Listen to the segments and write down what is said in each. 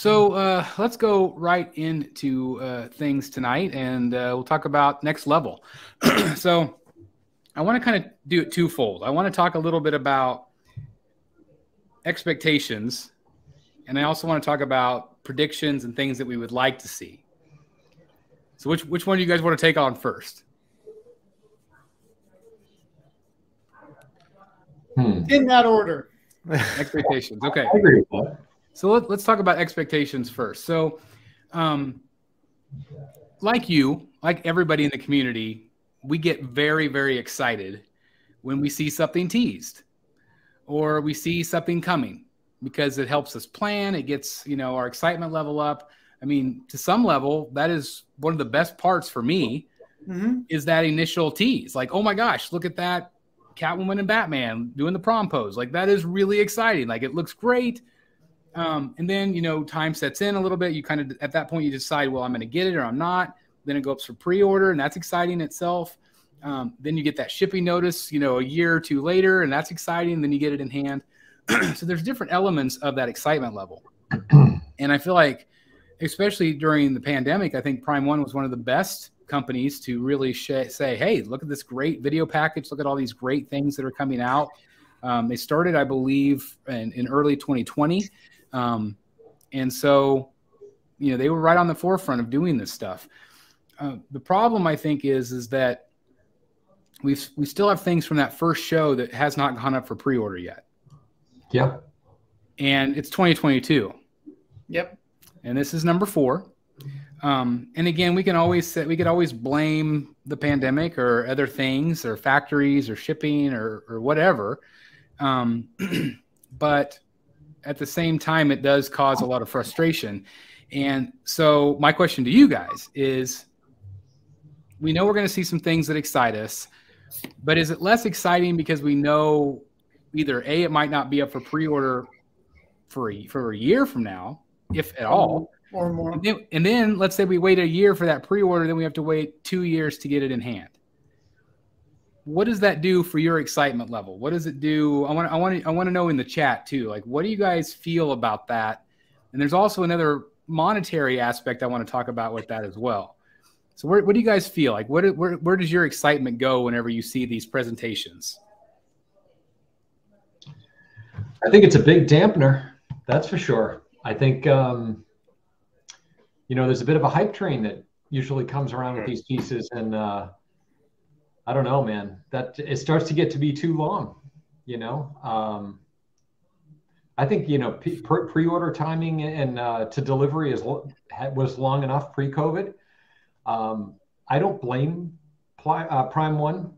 So let's go right into things tonight, and we'll talk about next level. So I want to kind of do it twofold. I want to talk a little bit about expectations, and I also want to talk about predictions and things that we would like to see. So which one do you guys want to take on first? In that order. Expectations. Okay. I agree with that. So let's talk about expectations first. So like everybody in the community, we get very, very excited when we see something teased or we see something coming because it helps us plan. It gets, our excitement level up. I mean, to some level, that is one of the best parts for me is that initial tease. Like, oh my gosh, look at that Catwoman and Batman doing the prom pose. Like, that is really exciting. Like, it looks great. And then, time sets in a little bit. You kind of, at that point, you decide, well, I'm going to get it or I'm not. Then it goes for pre-order, and that's exciting itself. Then you get that shipping notice, a year or two later, and that's exciting. Then you get it in hand. So there's different elements of that excitement level. And I feel like, especially during the pandemic, I think Prime One was one of the best companies to really say, hey, look at this great video package. Look at all these great things that are coming out. They started, I believe, in early 2020. And so, they were right on the forefront of doing this stuff. The problem, I think, is that we still have things from that first show that has not gone up for pre-order yet. Yeah. And it's 2022. Yep. And this is number 4. And again, we could always blame the pandemic or other things or factories or shipping or whatever. But at the same time, it does cause a lot of frustration. And so my question to you guys is, we know we're going to see some things that excite us, but is it less exciting because we know either A, it might not be up for pre-order for a year from now, if at all, or more. And then let's say we wait a year for that pre-order, then we have to wait 2 years to get it in hand. What does that do for your excitement level? What does it do? I want to know in the chat too. Like, what do you guys feel about that? And there's also another monetary aspect I want to talk about with that as well. So what do you guys feel like? Where does your excitement go whenever you see these presentations? I think it's a big dampener. That's for sure. I think, there's a bit of a hype train that usually comes around with these pieces. And I don't know, man, that it starts to get to be too long, I think, pre-order timing and to delivery was long enough pre-COVID. I don't blame Prime One.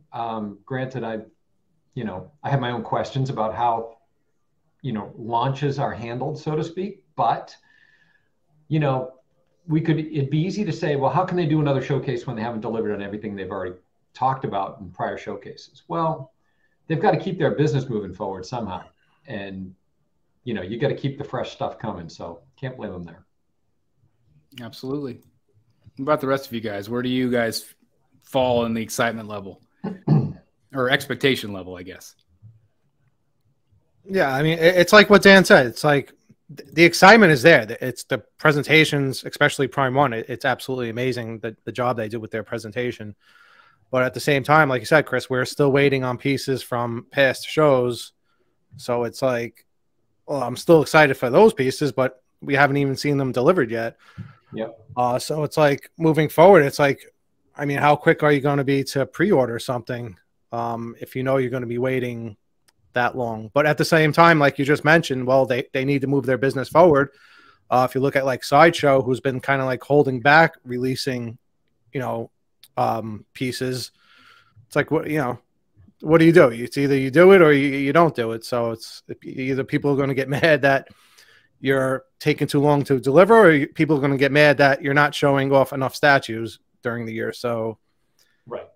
Granted, I have my own questions about how, launches are handled, so to speak. But, it'd be easy to say, well, how can they do another showcase when they haven't delivered on everything they've already talked about in prior showcases? Well, they've got to keep their business moving forward somehow. And, you got to keep the fresh stuff coming. So can't blame them there. Absolutely. What about the rest of you guys? Where do you guys fall in the excitement level or expectation level, I guess? Yeah, I mean, it's like what Dan said. It's like the excitement is there. It's the presentations, especially Prime One. It's absolutely amazing the job they did with their presentation. But at the same time, like you said, Chris, we're still waiting on pieces from past shows. So it's like, well, I'm still excited for those pieces, but we haven't even seen them delivered yet. Yep. So it's like moving forward, it's like, I mean, how quick are you going to be to pre-order something if you're going to be waiting that long? But at the same time, like you just mentioned, well, they need to move their business forward. If you look at like Sideshow, who's been kind of like holding back releasing, pieces, it's like, what do you do? It's either you do it or you don't do it. So it's either people are going to get mad that you're taking too long to deliver, or people are going to get mad that you're not showing off enough statues during the year. So right.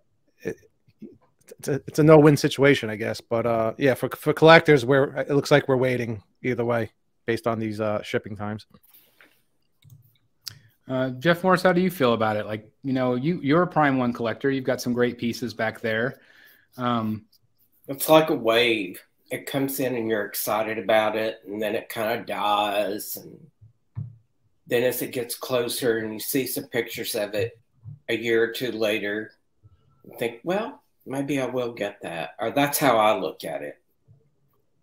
It's a no-win situation, I guess. But yeah, for collectors, it looks like we're waiting either way based on these shipping times. Jeff Morris, how do you feel about it? Like, you're a Prime One collector. You've got some great pieces back there. It's like a wave. It comes in and you're excited about it, and then it kind of dies. And then as it gets closer and you see some pictures of it a year or two later, you think, well, maybe I will get that. Or that's how I look at it.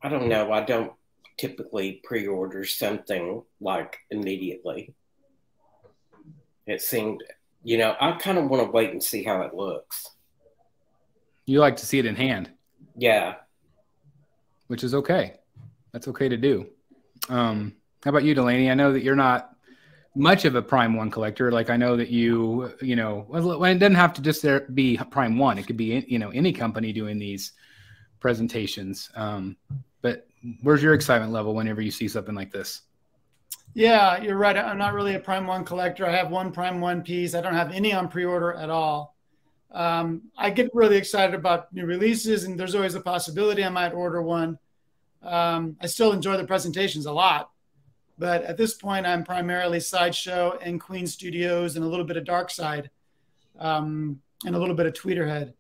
I don't know. I don't typically pre-order something like immediately. It seemed, you know, I kind of want to wait and see how it looks. You like to see it in hand. Yeah. Which is okay. That's okay to do. How about you, Delaney? I know that you're not much of a Prime 1 collector. Like, I know that you know, well, it doesn't have to just be Prime 1. It could be, you know, any company doing these presentations. But where's your excitement level whenever you see something like this? Yeah, you're right. I'm not really a Prime 1 collector. I have one Prime 1 piece. I don't have any on pre-order at all. I get really excited about new releases, and there's always a possibility I might order one. I still enjoy the presentations a lot, but at this point, I'm primarily Sideshow and Queen Studios and a little bit of Dark Side, and a little bit of Tweeterhead.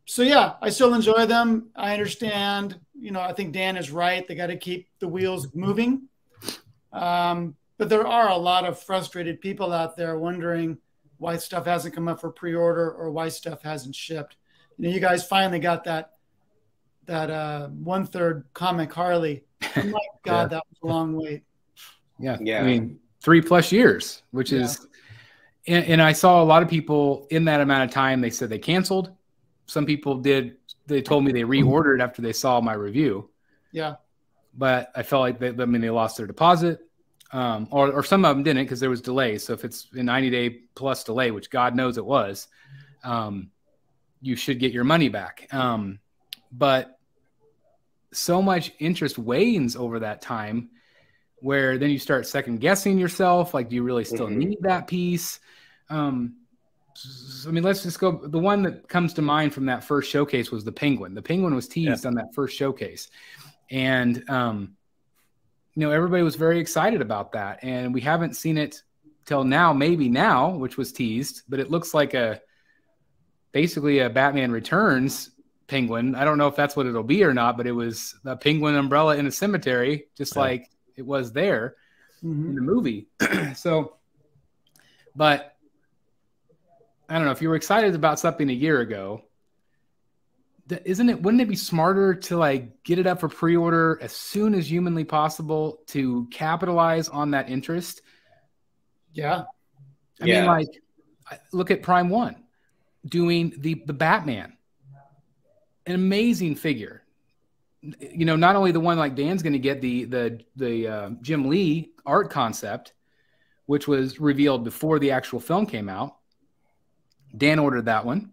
So yeah, I still enjoy them. I understand, you know, I think Dan is right. They got to keep the wheels moving. But there are a lot of frustrated people out there wondering why stuff hasn't come up for pre-order or why stuff hasn't shipped. You know, you guys finally got that 1/3 comic Harley. Oh my God, that was a long wait. Yeah. I mean, 3+ years, which is, and I saw a lot of people in that amount of time, they said they canceled. Some people did. They told me they reordered after they saw my review. Yeah. But I felt like they lost their deposit. Or some of them didn't because there was delays. So if it's a 90-day plus delay, which God knows it was, you should get your money back. But so much interest wanes over that time where then you start second guessing yourself. Like, do you really still need that piece? I mean, let's just go. The one that comes to mind from that first showcase was the Penguin. The Penguin was teased on that first showcase. And, you know, everybody was very excited about that. And we haven't seen it till now, maybe now, which was teased, but it looks like basically a Batman Returns Penguin. I don't know if that's what it'll be or not, but it was a penguin umbrella in a cemetery, just like it was there in the movie. So, but I don't know, if you were excited about something a year ago, wouldn't it be smarter to like get it up for pre-order as soon as humanly possible to capitalize on that interest? Yeah. I mean, like, look at Prime 1 doing the Batman, an amazing figure. You know, not only the one like Dan's going to get the Jim Lee art concept, which was revealed before the actual film came out. Dan ordered that one.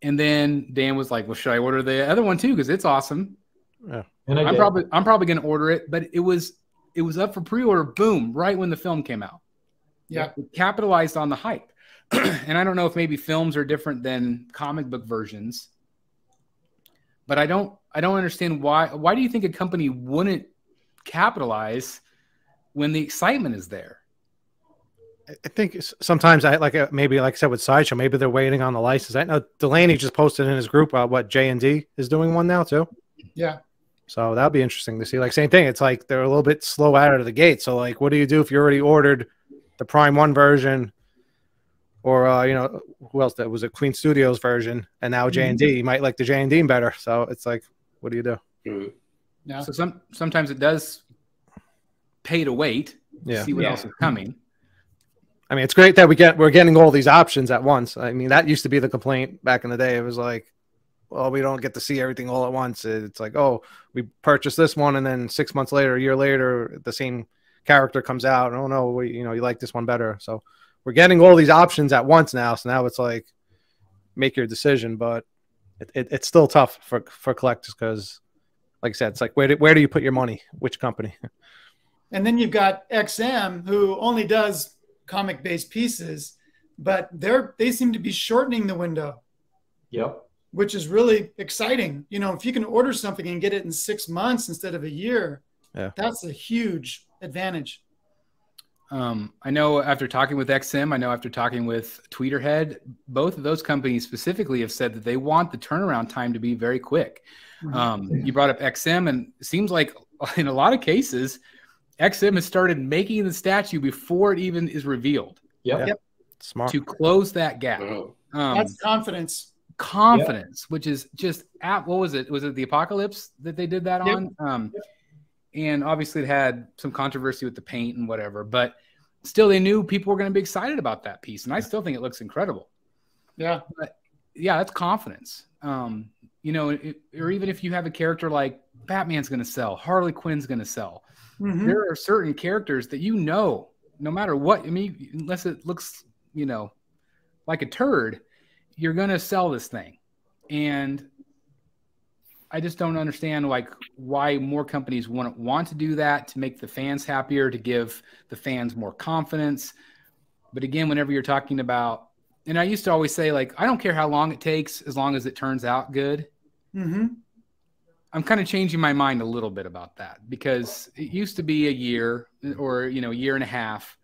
And then Dan was like, well, should I order the other one too? Because it's awesome. Yeah. And I'm probably going to order it, but it was up for pre-order, boom, right when the film came out. Yeah. It capitalized on the hype. And I don't know if maybe films are different than comic book versions, but I don't understand why do you think a company wouldn't capitalize when the excitement is there? I think sometimes maybe like I said with Sideshow, maybe they're waiting on the license. I know Delaney just posted in his group what J&D is doing one now too. Yeah. So that'll be interesting to see. Like, same thing. It's like they're a little bit slow out of the gate. So like, what do you do if you already ordered the Prime 1 version, or you know, who else? That was a Queen Studios version, and now J&D. You might like the J&D better. So it's like, what do you do? Yeah. So sometimes it does pay to wait to see what else is coming. I mean, it's great that we're getting all these options at once. I mean, that used to be the complaint back in the day. It was like, well, we don't get to see everything all at once. It's like, oh, we purchased this one, and then 6 months later, a year later, the same character comes out. Oh no, you like this one better. So we're getting all these options at once now. So now it's like, make your decision. But it's still tough for collectors because, like I said, it's like, where do you put your money? Which company? And then you've got XM, who only does comic-based pieces, but they seem to be shortening the window. Yep. Which is really exciting. You know, if you can order something and get it in 6 months instead of a year, that's a huge advantage. I know after talking with XM, I know after talking with Tweeterhead, both of those companies specifically have said that they want the turnaround time to be very quick. You brought up XM, and it seems like in a lot of cases, XM has started making the statue before it even is revealed. Yep. Yep. Smart. To close that gap. That's confidence. Confidence, which is just what was it? Was it the Apocalypse that they did that on? And obviously it had some controversy with the paint and whatever, but still they knew people were going to be excited about that piece. And I still think it looks incredible. Yeah. But yeah, that's confidence. You know, or even if you have a character like Batman's going to sell, Harley Quinn's going to sell. There are certain characters that no matter what, I mean, unless it looks, you know, like a turd, you're going to sell this thing. And I just don't understand like why more companies want to do that, to make the fans happier, to give the fans more confidence. But again, whenever you're talking about, and I used to always say, like, I don't care how long it takes as long as it turns out good. I'm kind of changing my mind a little bit about that, because it used to be a year or, you know, a year and a half.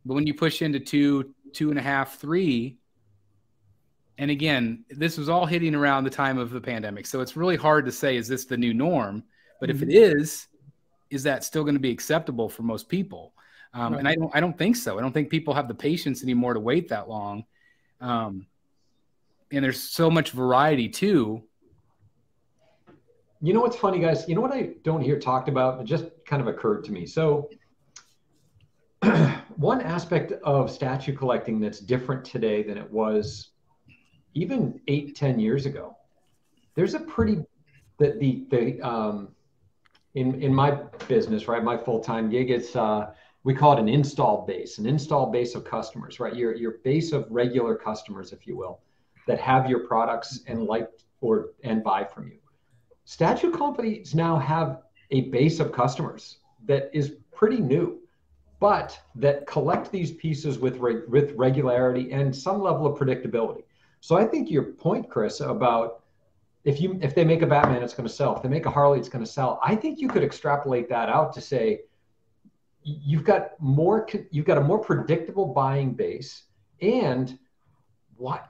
But when you push into 2.5, 3, and again, this was all hitting around the time of the pandemic. So it's really hard to say, is this the new norm? But if it is that still going to be acceptable for most people? And I don't think so. I don't think people have the patience anymore to wait that long. And there's so much variety too. You know what's funny, guys? You know what I don't hear talked about? It just kind of occurred to me. So one aspect of statue collecting that's different today than it was even 8-10 years ago. There's a pretty in my business, right? My full-time gig, it's we call it an installed base of customers, right? Your base of regular customers, if you will, that have your products and like and buy from you. Statue companies now have a base of customers that is pretty new, but that collect these pieces with regularity and some level of predictability. So I think your point, Chris, about if they make a Batman, it's going to sell. If they make a Harley, it's going to sell. I think you could extrapolate that out to say you've got a more predictable buying base, and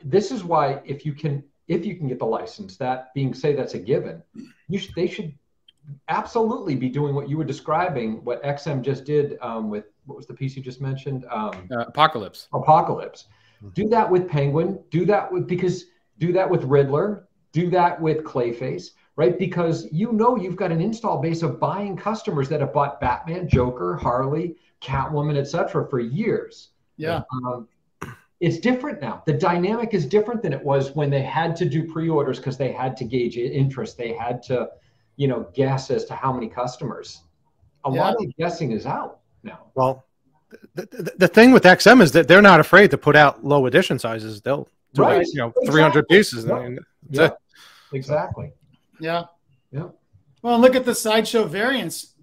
this is why if you can get the license, that being say that's a given, they should absolutely be doing what you were describing, what XM just did with what was the piece you just mentioned? Apocalypse. Do that with Penguin. Do that with Riddler. Do that with Clayface, right? Because you've got an install base of buying customers that have bought Batman, Joker, Harley, Catwoman, etc. for years. Yeah. It's different now. The dynamic is different than it was when they had to do pre-orders because they had to gauge interest. They had to, guess as to how many customers. A lot of guessing is out now. Well, the thing with XM is that they're not afraid to put out low edition sizes. They'll do 300 pieces. Exactly. Yeah. Yeah. Well, look at the Sideshow variants.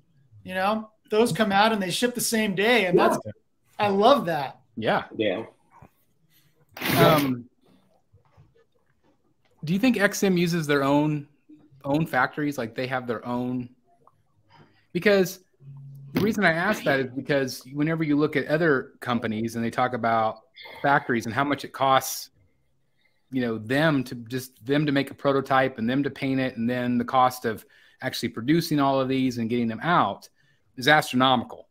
Those come out and they ship the same day, and I love that. Yeah. Yeah. Do you think XM uses their own factories? Like they have their own? Because the reason I ask that is because whenever you look at other companies and they talk about factories and how much it costs, them to make a prototype and them to paint it, and then the cost of actually producing all of these and getting them out is astronomical.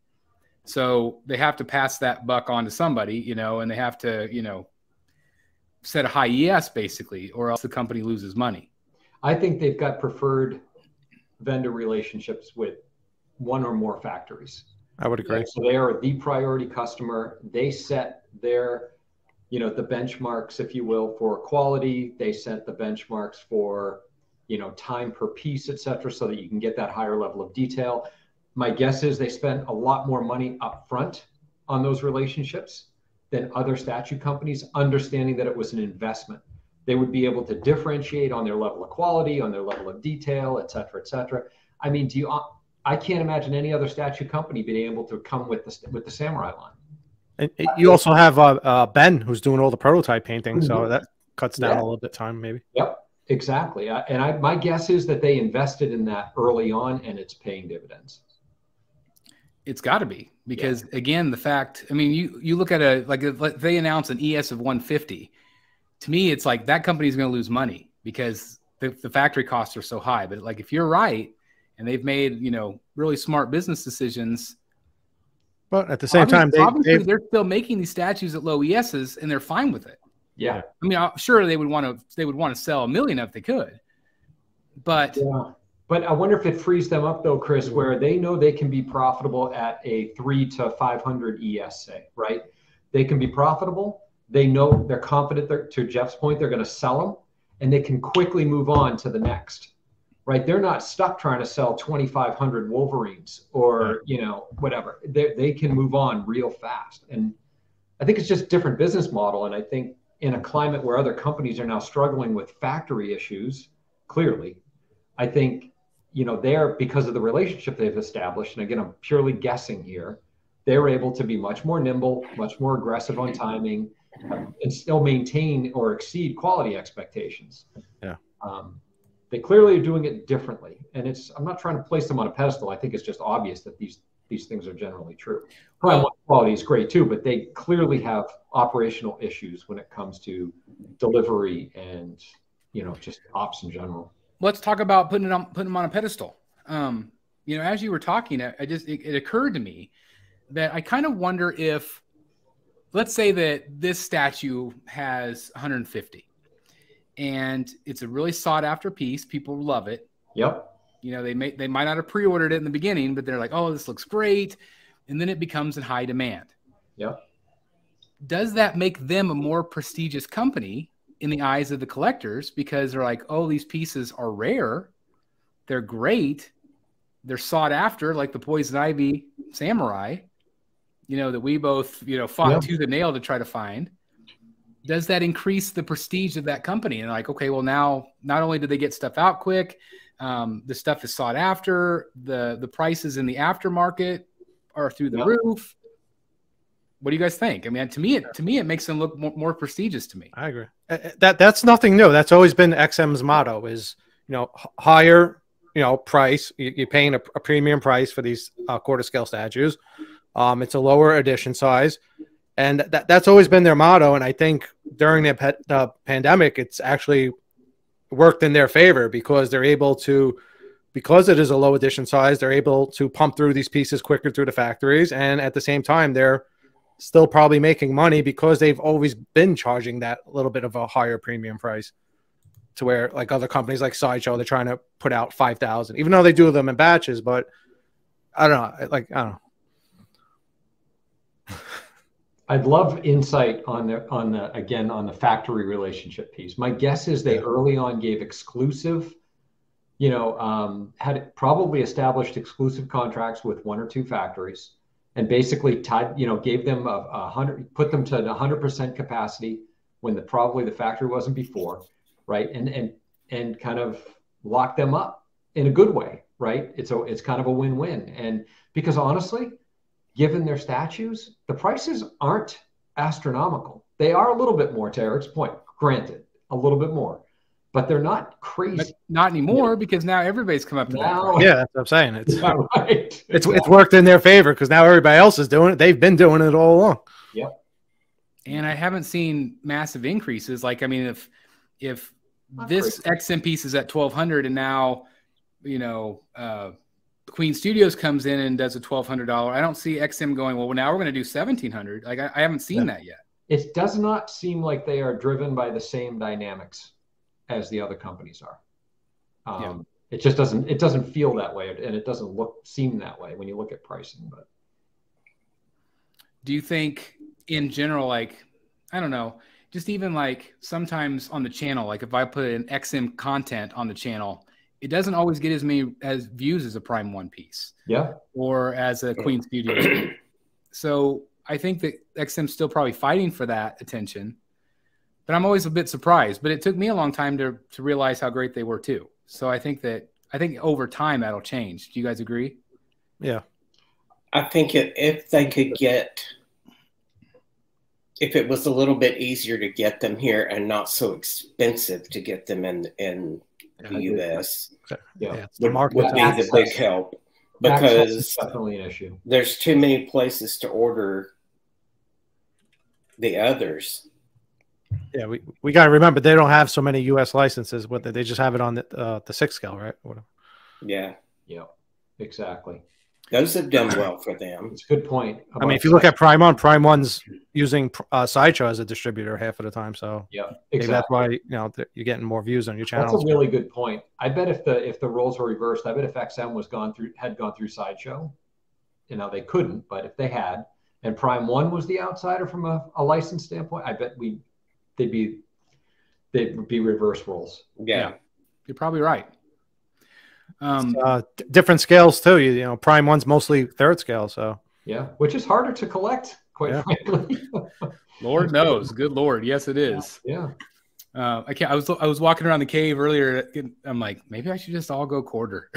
So they have to pass that buck on to somebody, and they have to, set a high ES basically, or else the company loses money. I think they've got preferred vendor relationships with one or more factories. I would agree. So they are the priority customer. They set their, the benchmarks, if you will, for quality. They set the benchmarks for, time per piece, et cetera, so that you can get that higher level of detail. My guess is they spent a lot more money up front on those relationships than other statue companies, understanding that it was an investment. They would be able to differentiate on their level of quality, on their level of detail, et cetera, et cetera. I mean, I can't imagine any other statue company being able to come with the Samurai line. And you also have Ben, who's doing all the prototype painting, so that cuts down a little bit time, maybe. Yep, exactly. My guess is that they invested in that early on, and it's paying dividends. It's got to be, because again, the fact, I mean, you look at if they announce an ES of 150, to me, it's like that company's going to lose money because the factory costs are so high. But like, if you're right, and they've made, really smart business decisions But at the same time, obviously they're still making these statues at low ESs, and they're fine with it. Yeah. I mean, sure they would want to sell 1 million if they could, but yeah. But I wonder if it frees them up though, Chris, where they know they can be profitable at a 300 to 500 ES, say, right? They can be profitable. They know they're confident. To Jeff's point, they're going to sell them, and they can quickly move on to the next, right? They're not stuck trying to sell 2,500 Wolverines or whatever. They can move on real fast, and I think it's just a different business model. And I think in a climate where other companies are now struggling with factory issues, clearly, I think they're, because of the relationship they've established, and again, I'm purely guessing here, they're able to be much more nimble, much more aggressive on timing, and still maintain or exceed quality expectations. Yeah. They clearly are doing it differently, and I'm not trying to place them on a pedestal. I think it's just obvious that these things are generally true. Quality is great too, but they clearly have operational issues when it comes to delivery and just ops in general. Let's talk about putting them on a pedestal. As you were talking, it occurred to me that I kind of wonder if, let's say that this statue has 150 and it's a really sought after piece. People love it. Yep. They might not have pre-ordered it in the beginning, but they're like, oh, this looks great. And then it becomes in high demand. Yep. Does that make them a more prestigious company in the eyes of the collectors, because they're like, oh, these pieces are rare, they're great, they're sought after, like the Poison Ivy Samurai, that we both, fought tooth and nail to try to find. Does that increase the prestige of that company? And like, okay, well, now not only do they get stuff out quick, the stuff is sought after, the prices in the aftermarket are through the roof. What do you guys think? I mean, to me, it makes them look more prestigious to me. I agree. That's nothing new. That's always been XM's motto is, higher, price. You're paying a premium price for these quarter scale statues. It's a lower edition size, and that's always been their motto. And I think during the pandemic, it's actually worked in their favor because they're able to, because it is a low edition size, they're able to pump through these pieces quicker through the factories, and at the same time, they're still probably making money because they've always been charging that little bit of a higher premium price, to where like other companies like Sideshow, they're trying to put out 5,000, even though they do them in batches. But I don't know. I don't know. I'd love insight on the factory relationship piece. My guess is they early on gave exclusive, had probably established exclusive contracts with 1 or 2 factories, and basically tied, gave them put them to 100% capacity when probably the factory wasn't before, right? And kind of lock them up in a good way, right? It's kind of a win-win. And because honestly, given their statues, the prices aren't astronomical. They are a little bit more, to Eric's point, granted, a little bit more, but they're not crazy. But not anymore, because now everybody's come up to that. Yeah, that's what I'm saying. It's right. It's worked in their favor because now everybody else is doing it. They've been doing it all along. Yep. And I haven't seen massive increases. Like, I mean, if this XM piece is at 1,200 and now, Queen Studios comes in and does a $1,200, I don't see XM going, well, now we're going to do 1,700. Like, I haven't seen that yet. It does not seem like they are driven by the same dynamics as the other companies are. It just doesn't feel that way, and it doesn't seem that way when you look at pricing. But do you think in general, like, I don't know, just even like sometimes on the channel, like if I put an XM content on the channel, it doesn't always get as many views as a Prime One piece, or as a Queen Studios. So I think that XM's still probably fighting for that attention, but I'm always a bit surprised. But it took me a long time to realize how great they were too. So I think over time that'll change. Do you guys agree? Yeah. I think if it was a little bit easier to get them here and not so expensive to get them in the U.S., the market would be the big help, because definitely an issue. There's too many places to order the others. Yeah, we got to remember they don't have so many U.S. licenses. They just have it on the 6 scale, right? Whatever. Yeah. Yeah, exactly. Those have done well for them. It's a good point. I mean, if you look at Prime 1's using Sideshow as a distributor half of the time. So yeah, maybe that's why you're getting more views on your channel. That's a really good point. I bet if the roles were reversed, I bet if XM had gone through Sideshow, they couldn't, but if they had, and Prime 1 was the outsider from a license standpoint, I bet they'd be reverse roles. Yeah, you're probably right. Different scales too. Prime 1's mostly third scale, so yeah, which is harder to collect, quite frankly. Lord knows, good Lord, yes, it is. Yeah. I was walking around the cave earlier. I'm like, maybe I should just all go quarter.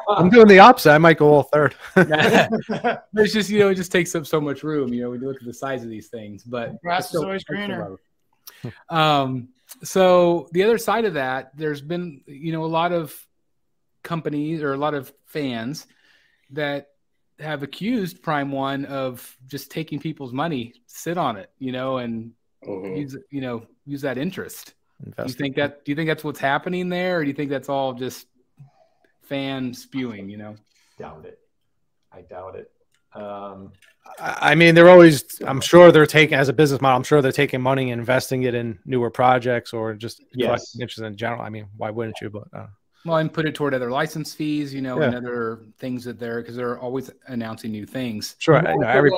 I'm doing the opposite. I might go all third. It's just it just takes up so much room. When you look at the size of these things, but grass is always greener. So the other side of that, there's been a lot of companies or a lot of fans that have accused Prime 1 of just taking people's money, sit on it, and use that interest. Do you think that's what's happening there, or do you think that's all just fan spewing? Doubt it. I doubt it. I mean, I'm sure they're taking, as a business model, I'm sure they're taking money and investing it in newer projects or just collecting interest in general. I mean, why wouldn't you? But well, and put it toward other license fees, and other things because they're always announcing new things. Sure,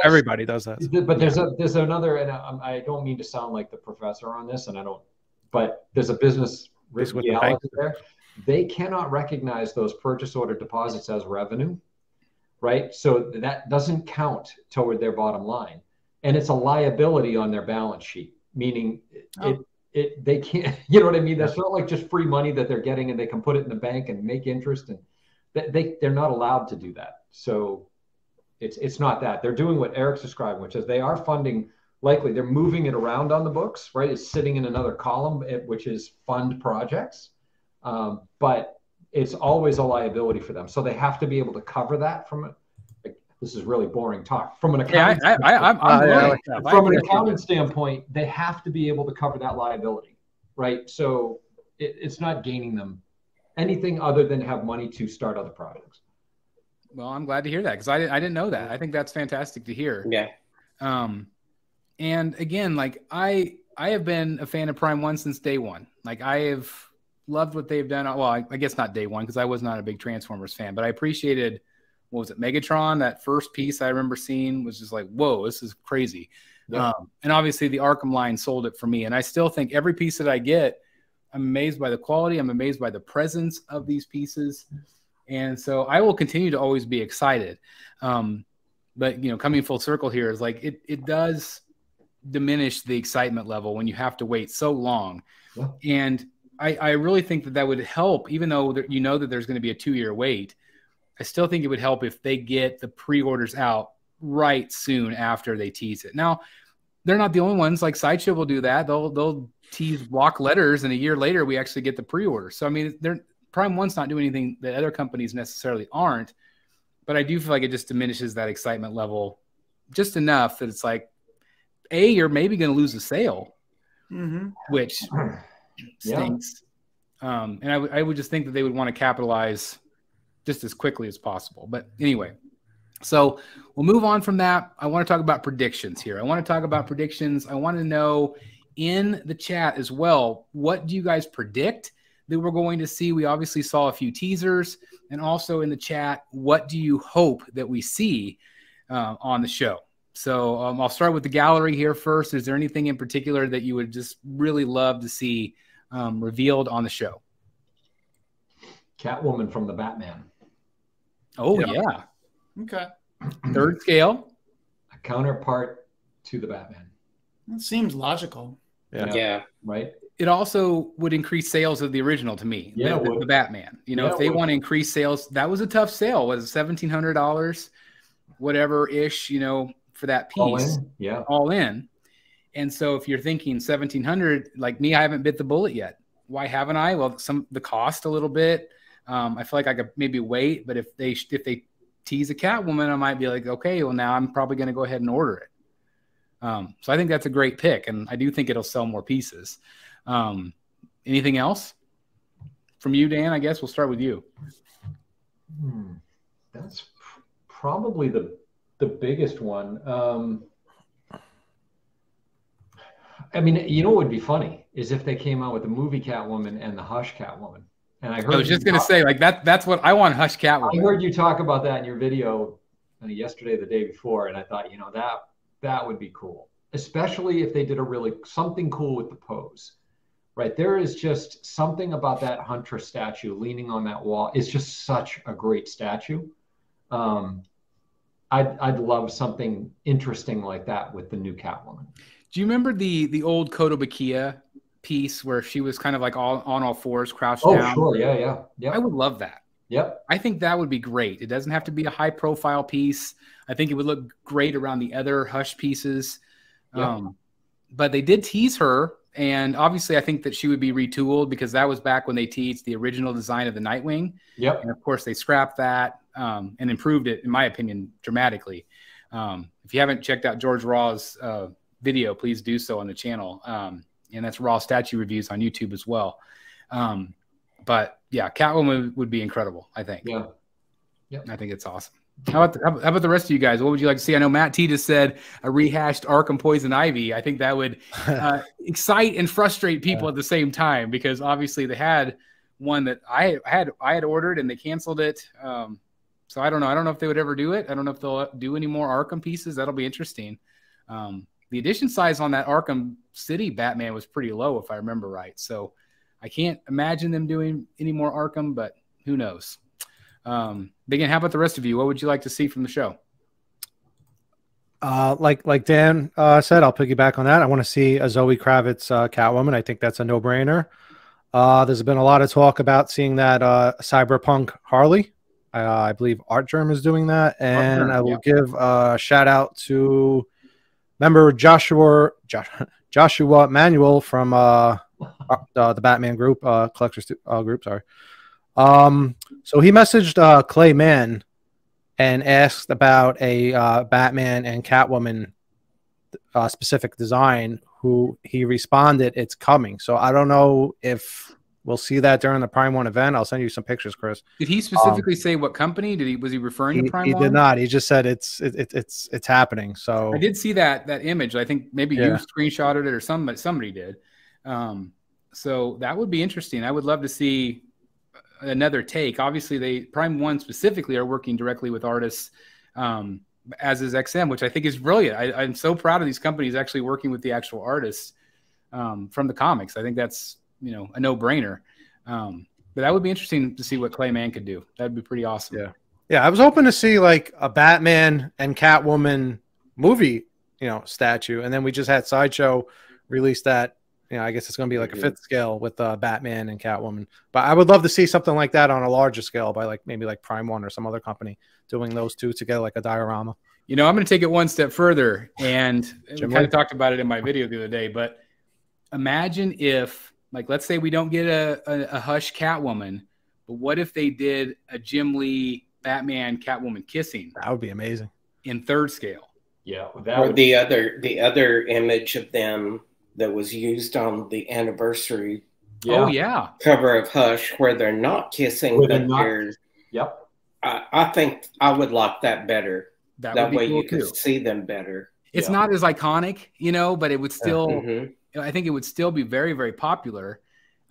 everybody does that. But there's another, and I don't mean to sound like the professor on this, but there's a business reality there. They cannot recognize those purchase order deposits as revenue, right? So that doesn't count toward their bottom line, and it's a liability on their balance sheet, meaning they can't, you know what I mean? That's not like just free money that they're getting and they can put it in the bank and make interest, and they're not allowed to do that. So it's not that. They're doing what Eric's describing, which is they are funding, likely they're moving it around on the books, right? It's sitting in another column, which is fund projects, but it's always a liability for them. So they have to be able to cover that from this is really boring talk. From an accounting from an accounting standpoint, they have to be able to cover that liability, right? So it's not gaining them anything other than have money to start other projects. Well, I'm glad to hear that because I didn't know that. I think that's fantastic to hear. Yeah. And again, like I have been a fan of Prime 1 since day one. Like I have loved what they've done. Well, I guess not day one because I was not a big Transformers fan, but I appreciated. What was it, Megatron? That first piece I remember seeing was just like, whoa, this is crazy. Yeah. And obviously the Arkham line sold it for me. And I still think every piece that I get, I'm amazed by the quality. I'm amazed by the presence of these pieces. And so I will continue to always be excited. But, coming full circle here is like, it does diminish the excitement level when you have to wait so long. Yeah. And I really think that would help, even though that there's going to be a 2-year wait. I still think it would help if they get the pre-orders out right soon after they tease it. Now, they're not the only ones. Like Sideshow will do that. They'll tease block letters, and a year later we actually get the pre-order. So I mean, Prime 1's not doing anything that other companies necessarily aren't. But I do feel like it just diminishes that excitement level just enough that it's like, you're maybe going to lose a sale, which stinks. And I would just think that they would want to capitalize just as quickly as possible. But anyway, so we'll move on from that. I want to talk about predictions here. I want to know in the chat as well, what do you guys predict that we're going to see? We obviously saw a few teasers, and also in the chat, what do you hope that we see on the show? So I'll start with the gallery here first. Is there anything in particular that you would just really love to see revealed on the show? Catwoman from the Batman. Oh, yeah. Okay. Third scale. A counterpart to the Batman. That seems logical. Yeah. Right. It also would increase sales of the original to me. Yeah, the Batman. If they want to increase sales, that was a tough sale. Was it $1,700, whatever ish, for that piece? All in. Yeah. All in. And so if you're thinking $1,700, like me, I haven't bit the bullet yet. Why haven't I? Well, the cost a little bit. I feel like I could maybe wait, but if they tease a Catwoman, I might be like, okay, well now I'm probably going to go ahead and order it. So I think that's a great pick, and I do think it'll sell more pieces. Anything else from you, Dan? I guess we'll start with you. probably the biggest one. I mean, you know what would be funny is if they came out with the movie Catwoman and the Hush Catwoman. And I was just going to say, like, that's what I want, Hush Catwoman. I heard you talk about that in your video yesterday, the day before, and I thought, you know, that would be cool, especially if they did something cool with the pose. Right, there is just something about that Huntress statue leaning on that wall. It's just such a great statue. I'd love something interesting like that with the new Catwoman. Do you remember the old Kotobukiya piece where she was kind of like on all fours, crouched down? Oh, sure, yeah. I would love that. Yep. I think that would be great. It doesn't have to be a high-profile piece. I think it would look great around the other Hush pieces. Yep. But they did tease her. And obviously, I think that she would be retooled because that was back when they teased the original design of the Nightwing. Yep. And of course, they scrapped that and improved it, in my opinion, dramatically. If you haven't checked out George Raw's video, please do so on the channel. And that's Raw Statue Reviews on YouTube as well. But yeah, Catwoman would be incredible, I think. Yeah. Yep. I think it's awesome. How about the rest of you guys? What would you like to see? I know Matt T just said a rehashed Arkham Poison Ivy. I think that would excite and frustrate people at the same time because obviously they had one that I had ordered and they canceled it. So I don't know. I don't know if they would ever do it. I don't know if they'll do any more Arkham pieces. That'll be interesting. The edition size on that Arkham City Batman was pretty low, if I remember right. So I can't imagine them doing any more Arkham, but who knows? Again, how about the rest of you? What would you like to see from the show? Like Dan said, I'll piggyback on that. I want to see a Zoe Kravitz Catwoman. I think that's a no-brainer. There's been a lot of talk about seeing that Cyberpunk Harley. I believe Art Germ is doing that, and I will give a shout out to member Joshua Manuel from the Batman group, collectors group. Sorry. So he messaged Clay Mann and asked about a Batman and Catwoman specific design, who he responded, it's coming. So I don't know if we'll see that during the Prime 1 event. I'll send you some pictures, Chris. Did he specifically say what company? Was he referring to Prime 1? He did not. He just said it's happening. So I did see that image. I think maybe you screenshotted it or somebody did. So that would be interesting. I would love to see another take. Obviously, Prime 1 specifically are working directly with artists, as is XM, which I think is brilliant. I'm so proud of these companies actually working with the actual artists from the comics. I think that's a no-brainer. But that would be interesting to see what Clay Mann could do. That'd be pretty awesome. Yeah. I was hoping to see like a Batman and Catwoman movie, statue, and then we just had Sideshow release that. I guess it's going to be like a 5th scale with Batman and Catwoman. But I would love to see something like that on a larger scale by maybe Prime 1 or some other company doing those two together like a diorama. I'm going to take it one step further, and we kind of talked about it in my video the other day, but imagine if, let's say we don't get a Hush Catwoman, but what if they did a Jim Lee Batman Catwoman kissing? That would be amazing. In 3rd scale. Yeah. Or the other image of them that was used on the anniversary cover of Hush, where they're not kissing, Yep. I think I would like that better. That way cool you can see them better. It's not as iconic, but it would still, I think it would still be very, very popular.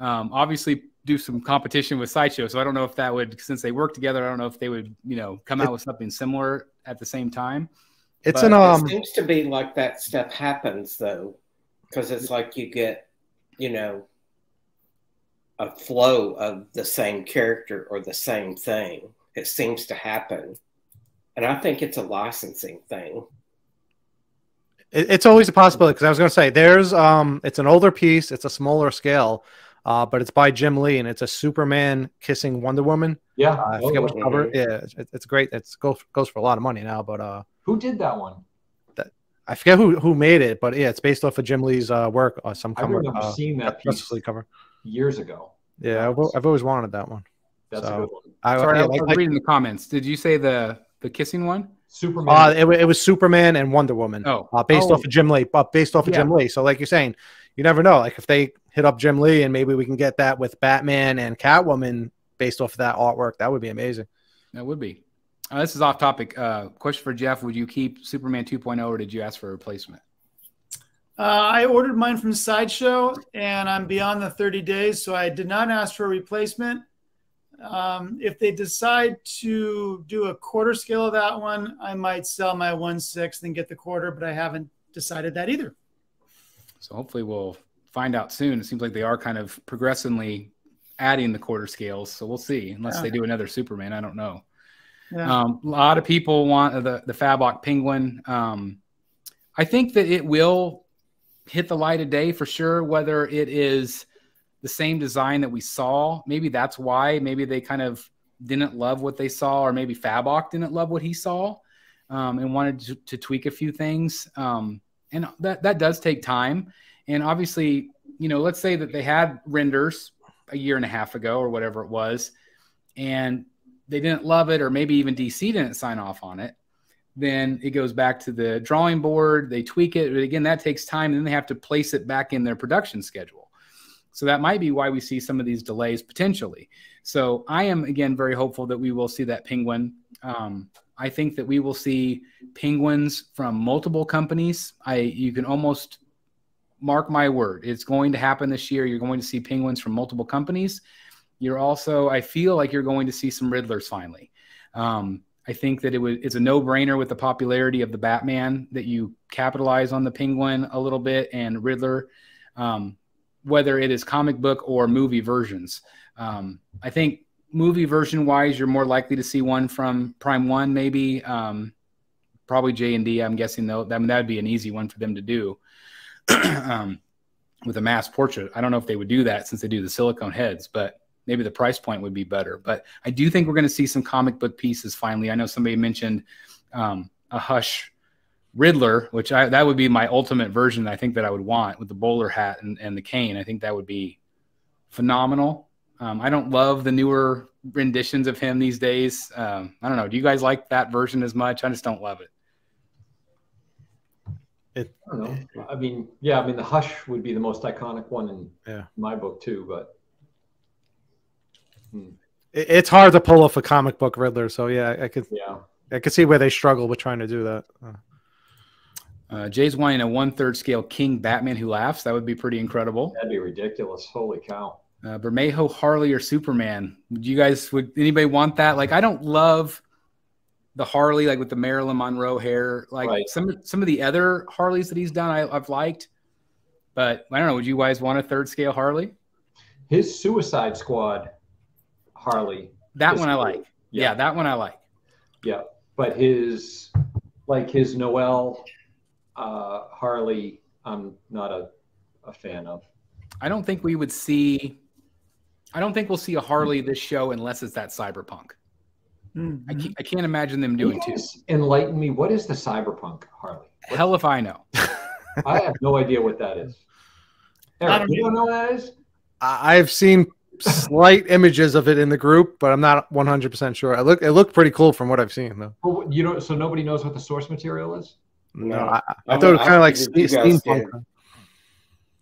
Obviously, do some competition with Sideshow. So I don't know if that would, since they work together, I don't know if they would, come out with something similar at the same time. It seems to be like that stuff happens though, because it's like you get, a flow of the same character or the same thing. It seems to happen. And I think it's a licensing thing. It's always a possibility, because I was going to say there's it's an older piece, it's a smaller scale, but it's by Jim Lee, and it's a Superman kissing Wonder Woman. Yeah, I forget what cover. Yeah, it's great. It goes for a lot of money now. But who did that one? I forget who made it, but yeah, it's based off of Jim Lee's work. I remember seeing that piece cover years ago. Yeah, I've always wanted that one. That's a good one. I was reading the comments. Did you say the kissing one? Superman. It was Superman and Wonder Woman. Based off of Jim Lee. Jim Lee. So like you're saying, you never know. Like if they hit up Jim Lee and maybe we can get that with Batman and Catwoman based off of that artwork, that would be amazing. That would be. This is off topic. Question for Jeff: would you keep Superman 2.0 or did you ask for a replacement? I ordered mine from Sideshow, and I'm beyond the 30 days, so I did not ask for a replacement. If they decide to do a quarter scale of that one, I might sell my 1/6 and get the quarter, but I haven't decided that either. So hopefully we'll find out soon. It seems like they are kind of progressively adding the quarter scales, so we'll see. Unless they do another Superman, I don't know. Yeah. A lot of people want the Fabloc Penguin. I think that it will hit the light of day for sure, whether it is the same design that we saw. Maybe that's why. Maybe they kind of didn't love what they saw, or maybe Fabloc didn't love what he saw and wanted to tweak a few things. And that does take time. And obviously, you know, let's say that they had renders a year and a half ago or whatever it was, and they didn't love it, or maybe even DC didn't sign off on it. Then it goes back to the drawing board. They tweak it. But again, that takes time. And then they have to place it back in their production schedule. So that might be why we see some of these delays potentially. So I am, again, very hopeful that we will see that Penguin. I think that we will see Penguins from multiple companies. You can almost mark my word. It's going to happen this year. You're going to see Penguins from multiple companies. You're also, I feel like you're going to see some Riddlers finally. I think that it's a no-brainer with the popularity of the Batman that you capitalize on the Penguin a little bit and Riddler, whether it is comic book or movie versions. I think movie version-wise, you're more likely to see one from Prime 1 maybe, probably J&D, I'm guessing, though. I mean, that would be an easy one for them to do with a mass portrait. I don't know if they would do that since they do the silicone heads, but maybe the price point would be better. But I do think we're going to see some comic book pieces finally. I know somebody mentioned a Hush Riddler, which that would be my ultimate version. I think that I would want with the bowler hat and the cane. I think that would be phenomenal. I don't love the newer renditions of him these days. I don't know. Do you guys like that version as much? I just don't love it. I don't know. I mean, yeah, I mean, the Hush would be the most iconic one in my book too, but it's hard to pull off a comic book Riddler. So yeah, I could see where they struggle with trying to do that. Jay's wanting a 1/3 scale King Batman who laughs. That would be pretty incredible. That'd be ridiculous. Holy cow. Bermejo, Harley, or Superman. Would anybody want that? Like, I don't love the Harley, like with the Marilyn Monroe hair. Like some of the other Harleys that he's done, I've liked. But I don't know. Would you guys want a 3rd scale Harley? His Suicide Squad Harley. That one I like. Yeah, that one I like. Yeah, but his Noel Harley, I'm not a fan of. I don't think we'll see a Harley this show unless it's that cyberpunk. Mm-hmm. I can't imagine them doing two. Enlighten me. What is the cyberpunk Harley? Hell if I know. I have no idea what that is. Eric, you don't know what that is? I've seen slight images of it in the group, but I'm not 100% sure. It looked pretty cool from what I've seen, though. Well, so nobody knows what the source material is? No, I thought it was kind of like steampunk.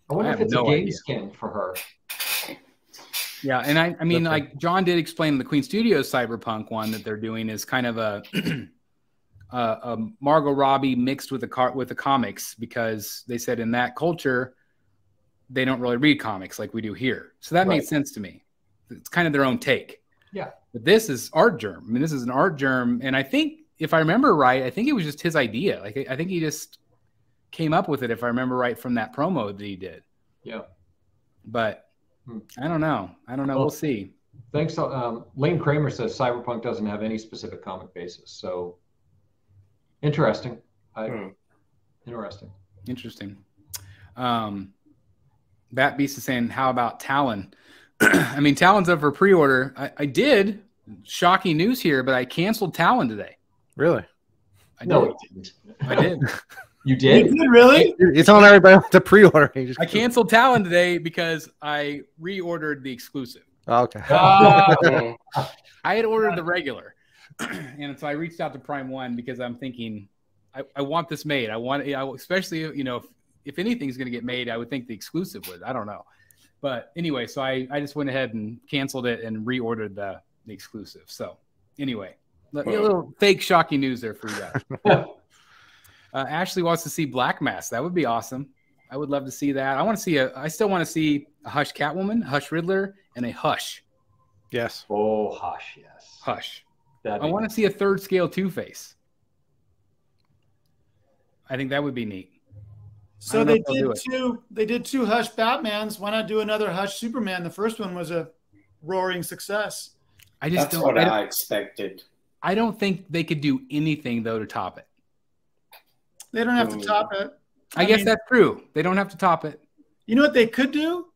I wonder if it's a game skin for her. Yeah, and I mean, like John did explain the Queen Studios Cyberpunk one that they're doing is kind of a Margot Robbie mixed with the comics, because they said in that culture they don't really read comics like we do here. So that made sense to me. It's kind of their own take. Yeah. But this is art germ. I mean, this is an art germ, and I think if I remember right, I think it was just his idea. Like I think he just came up with it, if I remember right, from that promo that he did. Yeah. But I don't know. Well, we'll see. Thanks. Lane Kramer says Cyberpunk doesn't have any specific comic basis. So interesting. Interesting. Bat Beast is saying, how about Talon? I mean, Talon's up for pre-order. I did. Shocking news here, but I canceled Talon today. Really? No, you didn't. I did. You did? You did, really? You're telling everybody to pre-order. I canceled Talon today because I reordered the exclusive. Oh, okay. I had ordered the regular, and so I reached out to Prime 1 because I'm thinking I want this made. Especially if anything's going to get made, I would think the exclusive would. I don't know, but anyway, so I just went ahead and canceled it and reordered the exclusive. So anyway, A little fake shocking news there for you guys. Ashley wants to see Black Mask. That would be awesome. I would love to see that. I still want to see a Hush Catwoman, Hush Riddler, and a Hush. Yes. Oh, Hush, yes. Hush. That'd I be want to see a third scale Two-Face. I think that would be neat. So they did two Hush Batmans. Why not do another Hush Superman? The first one was a roaring success. That's what I expected. I don't think they could do anything though to top it. They don't have to top it. I guess that's true. They don't have to top it. You know what they could do?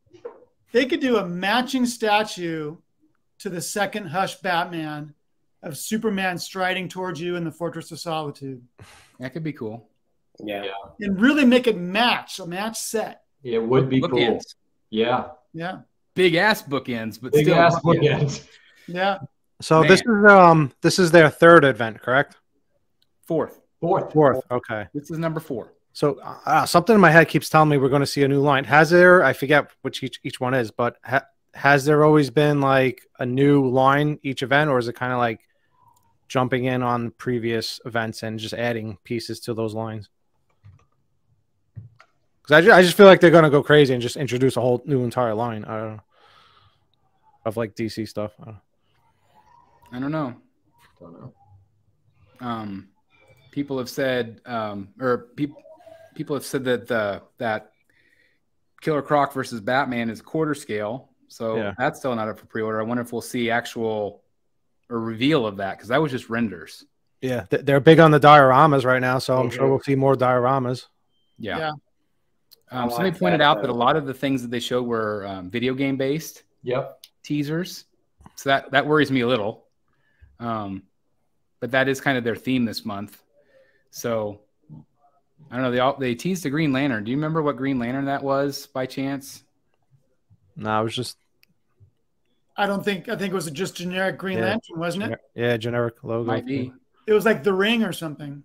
They could do a matching statue to the second Hush Batman of Superman striding towards you in the Fortress of Solitude. That could be cool. Yeah. And really make it match, a match set. It would be cool. Bookends. Yeah. Yeah. Big ass bookends, but Big still ass bookends. Yeah. So Man. this is their third event, correct? Fourth. Okay. This is number 4. So something in my head keeps telling me we're going to see a new line. Has there? I forget which each one is, but has there always been like a new line each event, or is it kind of like jumping in on previous events and just adding pieces to those lines? Because I just feel like they're going to go crazy and just introduce a whole new entire line. I don't know, of like DC stuff. I don't know. People have said, people have said that that Killer Croc versus Batman is quarter scale, so that's still not up for pre-order. I wonder if we'll see actual or reveal of that, because that was just renders. Yeah, they're big on the dioramas right now, so I'm sure we'll see more dioramas. Yeah. Somebody pointed out that a lot of the things that they showed were video game based. Yep. Teasers, so that worries me a little. But that is kind of their theme this month. So I don't know. They teased the Green Lantern. Do you remember what Green Lantern that was by chance? No, it was just. I think it was just generic Green Lantern, wasn't it? Yeah, generic logo. Might be. It was like the ring or something.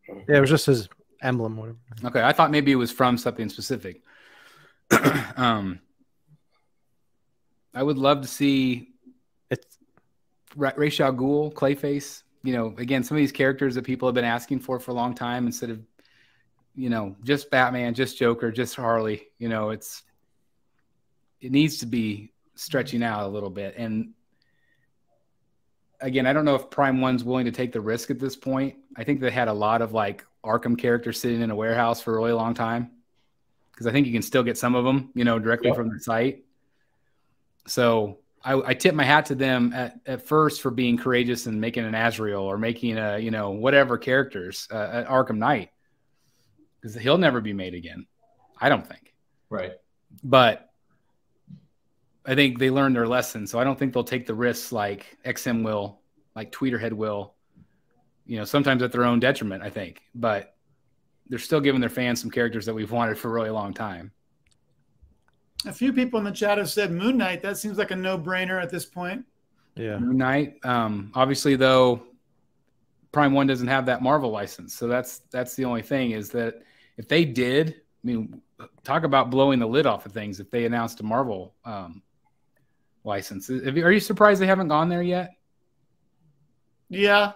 Yeah, it was just his emblem, whatever. Okay, I thought maybe it was from something specific. I would love to see Ra's al Ghul, Clayface. You know, again, some of these characters that people have been asking for a long time, instead of, you know, just Batman, just Joker, just Harley. You know, it needs to be stretching out a little bit. And again, I don't know if Prime One's willing to take the risk at this point. I think they had a lot of like Arkham characters sitting in a warehouse for a really long time, because I think you can still get some of them, you know, directly from the site. So I tip my hat to them at first for being courageous and making an Azrael or making a, you know, whatever characters at Arkham Knight, because he'll never be made again, I don't think. Right. But I think they learned their lesson, so I don't think they'll take the risks like XM will, like Tweeterhead will, you know, sometimes at their own detriment, I think. But they're still giving their fans some characters that we've wanted for a really long time. A few people in the chat have said Moon Knight. That seems like a no-brainer at this point. Yeah. Moon Knight. Obviously, though, Prime One doesn't have that Marvel license, so that's the only thing, is that if they did, I mean, talk about blowing the lid off of things. If they announced a Marvel license, are you surprised they haven't gone there yet? Yeah.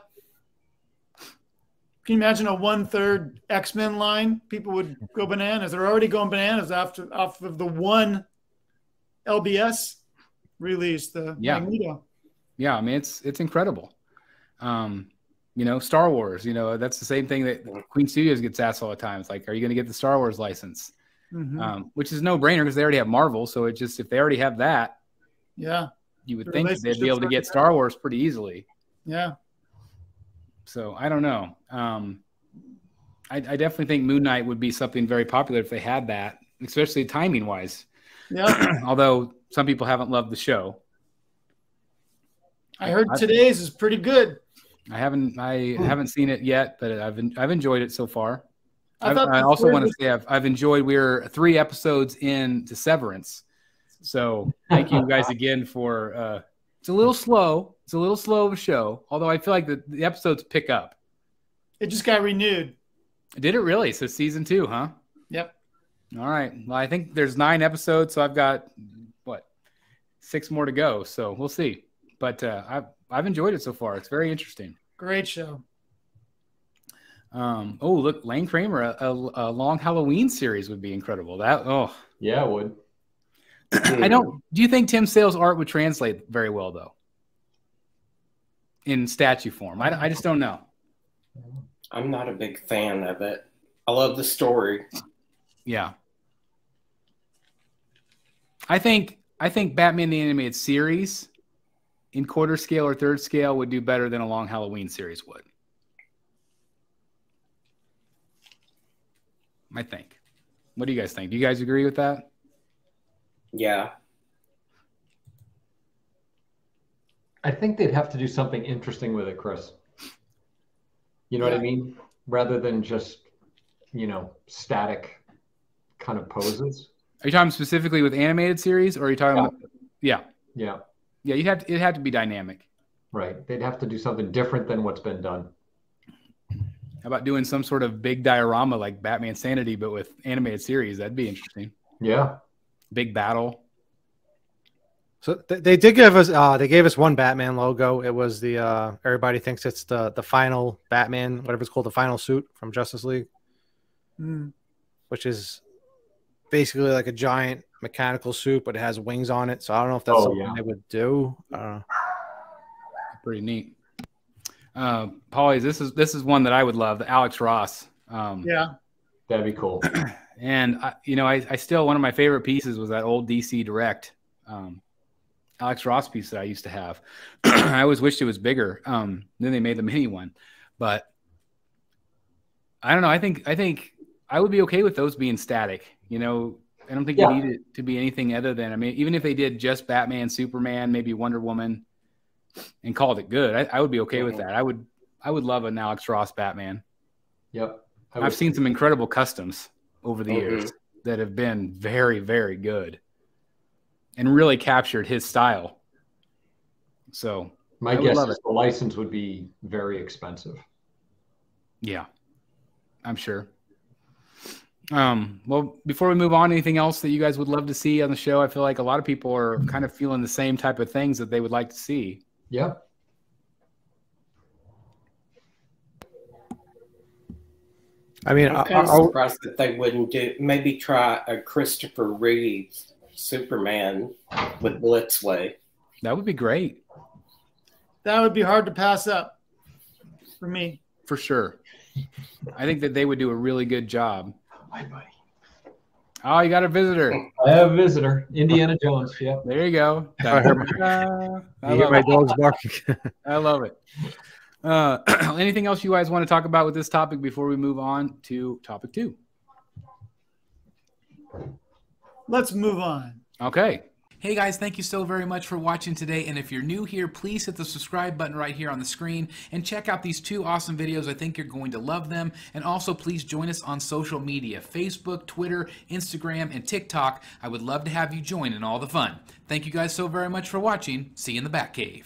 Can you imagine a 1/3 X-Men line? People would go bananas. They're already going bananas off of the one LBS release, the Magneto. Yeah, I mean, it's incredible. You know, Star Wars, you know, that's the same thing that Queen Studios gets asked all the time. It's like, are you going to get the Star Wars license? Which is no brainer, because they already have Marvel. So it just, if they already have that, you would think that they'd be able to get Star Wars pretty easily. Yeah. So I don't know. I definitely think Moon Knight would be something very popular if they had that, especially timing wise. Yeah. Although some people haven't loved the show. I heard today's is pretty good. I haven't seen it yet, but I've enjoyed it so far. I also want to say I've enjoyed. We're 3 episodes into Severance, so thank you guys again for. It's a little slow. It's a little slow of a show, although I feel like the episodes pick up. It just got renewed. Did it really? So season 2, huh? Yep. All right. Well, I think there's 9 episodes, so I've got 6 more to go. So we'll see. But I've enjoyed it so far. It's very interesting. Great show. Oh, look, Lane Kramer, a long Halloween series would be incredible. Yeah, it would. Do you think Tim Sale's art would translate very well, though? In statue form? I just don't know. I'm not a big fan of it. I love the story. Yeah. I think Batman the Animated Series in quarter scale or third scale would do better than a long Halloween series would. I think. What do you guys think? Do you guys agree with that? Yeah. I think they'd have to do something interesting with it, Chris. You know what I mean? Rather than just, static kind of poses. Are you talking specifically with animated series, or are you talking about? Yeah. Yeah. Yeah, it'd have to be dynamic. Right. They'd have to do something different than what's been done. How about doing some sort of big diorama like Batman Sanity, but with animated series? That'd be interesting. Yeah. Big battle. So they did give us they gave us one Batman logo. It was the everybody thinks it's the final Batman, whatever it's called, the final suit from Justice League, which is basically like a giant mechanical suit, but it has wings on it. So I don't know if that's something they would do. Pretty neat. Paulie, this is one that I would love, the Alex Ross. Yeah, that'd be cool. And I still, one of my favorite pieces was that old DC Direct Alex Ross piece that I used to have. I always wished it was bigger. Then they made the mini one, but I don't know. I think I would be okay with those being static. I don't think you need it to be anything other than, even if they did just Batman, Superman, maybe Wonder Woman, and called it good, I would be okay with that. I would love an Alex Ross Batman. Yep. I've seen some incredible customs over the years that have been very, very good and really captured his style. So my guess is the license would be very expensive. Yeah, I'm sure. Well, before we move on, anything else that you guys would love to see on the show? I feel like a lot of people are kind of feeling the same type of things that they would like to see. Yeah. I'm kind of surprised that they wouldn't maybe try a Christopher Reeves Superman with Blitzway. That would be great. That would be hard to pass up for me. For sure. I think that they would do a really good job. Hi, buddy. Oh, you got a visitor. I have a visitor. Indiana Jones. Yeah. There you go. I hear my dog's barking. I love it. Anything else you guys want to talk about with this topic before we move on to topic 2? Let's move on. Okay. Hey guys, thank you so very much for watching today. And if you're new here, please hit the subscribe button right here on the screen and check out these 2 awesome videos. I think you're going to love them. And also please join us on social media, Facebook, Twitter, Instagram, and TikTok. I would love to have you join in all the fun. Thank you guys so very much for watching. See you in the Batcave.